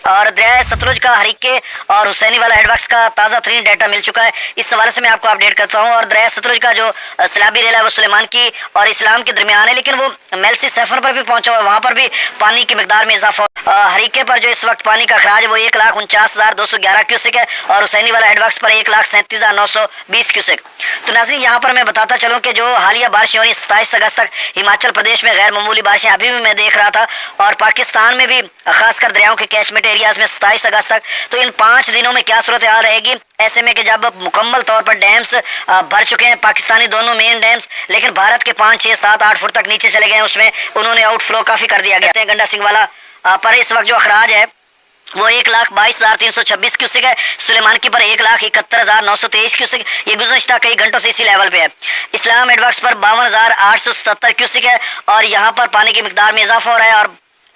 اور دریائے ستلج کا ہریکے اور حسینی والا ہیڈ ورکس کا تازہ ترین ڈیٹا مل چکا ہے، اس حوالے سے میں آپ کو اپڈیٹ کرتا ہوں۔ اور دریائے ستلج کا جو سیلابی ریل ہے وہ سلیمان کی اور اسلام کے درمیان ہے، لیکن وہ میلسی سیفن پر بھی پہنچا ہوا ہے، وہاں پر بھی پانی کی مقدار میں اضافہ ہریکے پر جو اس وقت پانی کا اخراج ہے وہ 1,49,211 کیوسک ہے، اور حسینی والا ہیڈ ورکس پر 1,37,920 کیوسک۔ تو ناظرین یہاں پر میں بتاتا چلوں کہ جو حالیہ بارشیں ہو رہی ہیں 27 اگست تک ہماچل پردیش میں غیر معمولی بارشیں ابھی بھی میں دیکھ رہا تھا، اور پاکستان میں بھی خاص کر دریاؤں کے کیچمنٹ ایریاز میں 27 اگست تک۔ تو ان 5 دنوں میں کیا صورتحال رہے گی، ایسے میں کہ جب مکمل طور پر ڈیمز بھر چکے ہیں، پاکستانی دونوں مین ڈیمز، لیکن بھارت کے 5، 6، 7، 8 فٹ تک نیچے چلے گئے ہیں، اس میں انہوں نے آؤٹ فلو کافی کر دیا گیا ہے۔ گنڈا سنگھ والا پر اس وقت جو اخراج ہے وہ 1,22,326 کیوسک ہے، سلیمان کی پر 1,71,923 کیوسک، یہ گزشتہ کئی گھنٹوں سے اسی لیول پہ ہے۔ اسلام ہیڈ ورکس پر 52,877 کیوسک ہے، اور یہاں پر پانی کی مقدار میں اضافہ ہو رہا ہے، اور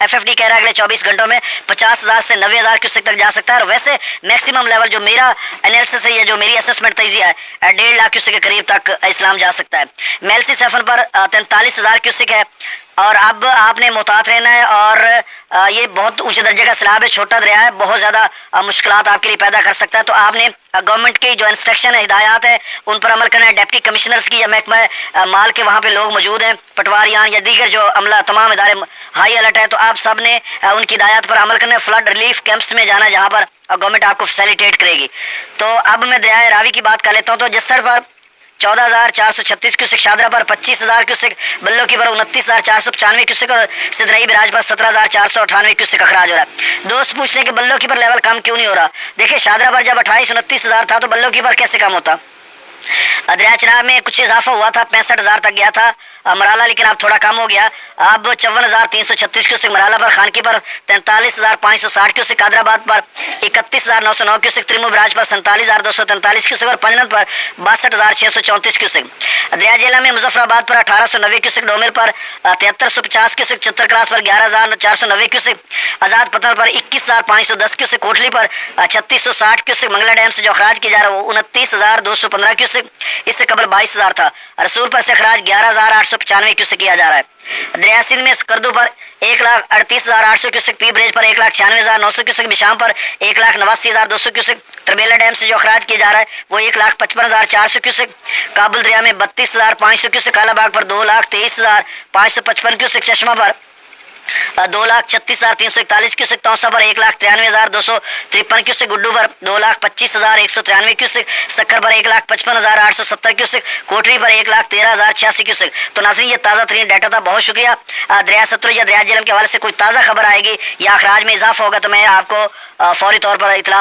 ایف ایف ڈی کہہ رہا ہے اگلے 24 گھنٹوں میں 50,000 سے 90,000 کیوسک تک جا سکتا ہے۔ اور ویسے میکسیمم لیول جو میرا انالیسس ہے یا جو میری اسسمنٹ تجزیہ ہے 1.5 لاکھ کیوسک کے قریب تک اسلام جا سکتا ہے۔ میلسی سیفن پر 43,000 کیوسک ہے، اور اب آپ نے محتاط رہنا ہے، اور یہ بہت اونچے درجے کا سیلاب ہے، چھوٹا دریا ہے، بہت زیادہ مشکلات آپ کے لیے پیدا کر سکتا ہے۔ تو آپ نے گورنمنٹ کی جو انسٹرکشن ہے، ہدایات ہے، ان پر عمل کرنا ہے۔ ڈپٹی کمشنرز کی یا محکمہ مال کے وہاں پہ لوگ موجود ہیں، پٹواریان یا دیگر جو عملہ تمام ادارے ہائی الرٹ ہے، تو آپ سب نے ان کی ہدایات پر عمل کرنا ہے۔ فلڈ ریلیف کیمپس میں جانا ہے جہاں پر گورنمنٹ آپ کو فیسیلیٹیٹ کرے گی۔ تو اب میں دریائے راوی کی بات کر لیتا ہوں۔ تو جسر پر 14,436 کیوسک، شادرہ پر 25,000 کیوسک، بلو کی پر 29,495 کیوسک، اور سدرئی براج پر 17,498 کیوسک اخراج ہو رہا ہے۔ دوست پوچھتے ہیں کہ بلو کی پر لیول کم کیوں نہیں ہو رہا؟ دیکھیں شادرہ پر جب 28-29,000 تھا تو بلو کی پر کیسے کم ہوتا؟ دریا چناب میں کچھ اضافہ ہوا تھا، 65,000 تک گیا تھا مرالا، لیکن اب تھوڑا کم ہو گیا، اب 54,336 کیوسک مرالا پر، خانکی پر 43,560 کیوسک، قادر آباد پر 31,909 کیوسک، تریمو براج پر 47,243 کیوسک، اور پنجنت پر 62,634 کیوسک۔ دریا جیلہ میں مظفر آباد پر 1,890 کیوسک، ڈومر پر 7350 کیوسک، چتر کلاس پر 11,490 کیوسک، آزاد پتن پر 21,510 کیوسک، کوٹلی پر 3,660 کیوسک۔ منگلا ڈیم سے جو اخراج کیا جا رہا ہے وہ 29,215 کیوسک، اس سے قبل 22,000 تھا۔ رسول پر سے اخراج 11,895 کیوسک کیا جا رہا ہے۔ دریا سندھ میں سکردو پر 1,38,800 کیوسک، پی بریج پر 1,96,900 کیوسک، بشام پر 1,89,200 کیوسک۔ تربیلا ڈیم سے جو اخراج کیا جا رہا ہے وہ 1,55,400 کیوسک۔ کابل دریا میں 32,500 کیوسک، کالا باغ پر 2,23,555 کیوسک، چشمہ پر 2,36,341 کیوسک، توسا پر 1,93,253 کیوسک، گڈو پر 2,25,193 کیوسک، سکر پر 1,55,870 کیوسک، کوٹری پر 1,13,086 کیوسک۔ تو ناظرین یہ تازہ ترین ڈیٹا تھا، بہت شکریہ۔ دریا ستلج یا دریا جہلم کے حوالے سے کوئی تازہ خبر آئے گی یا اخراج میں اضافہ ہوگا تو میں آپ کو فوری طور پر اطلاع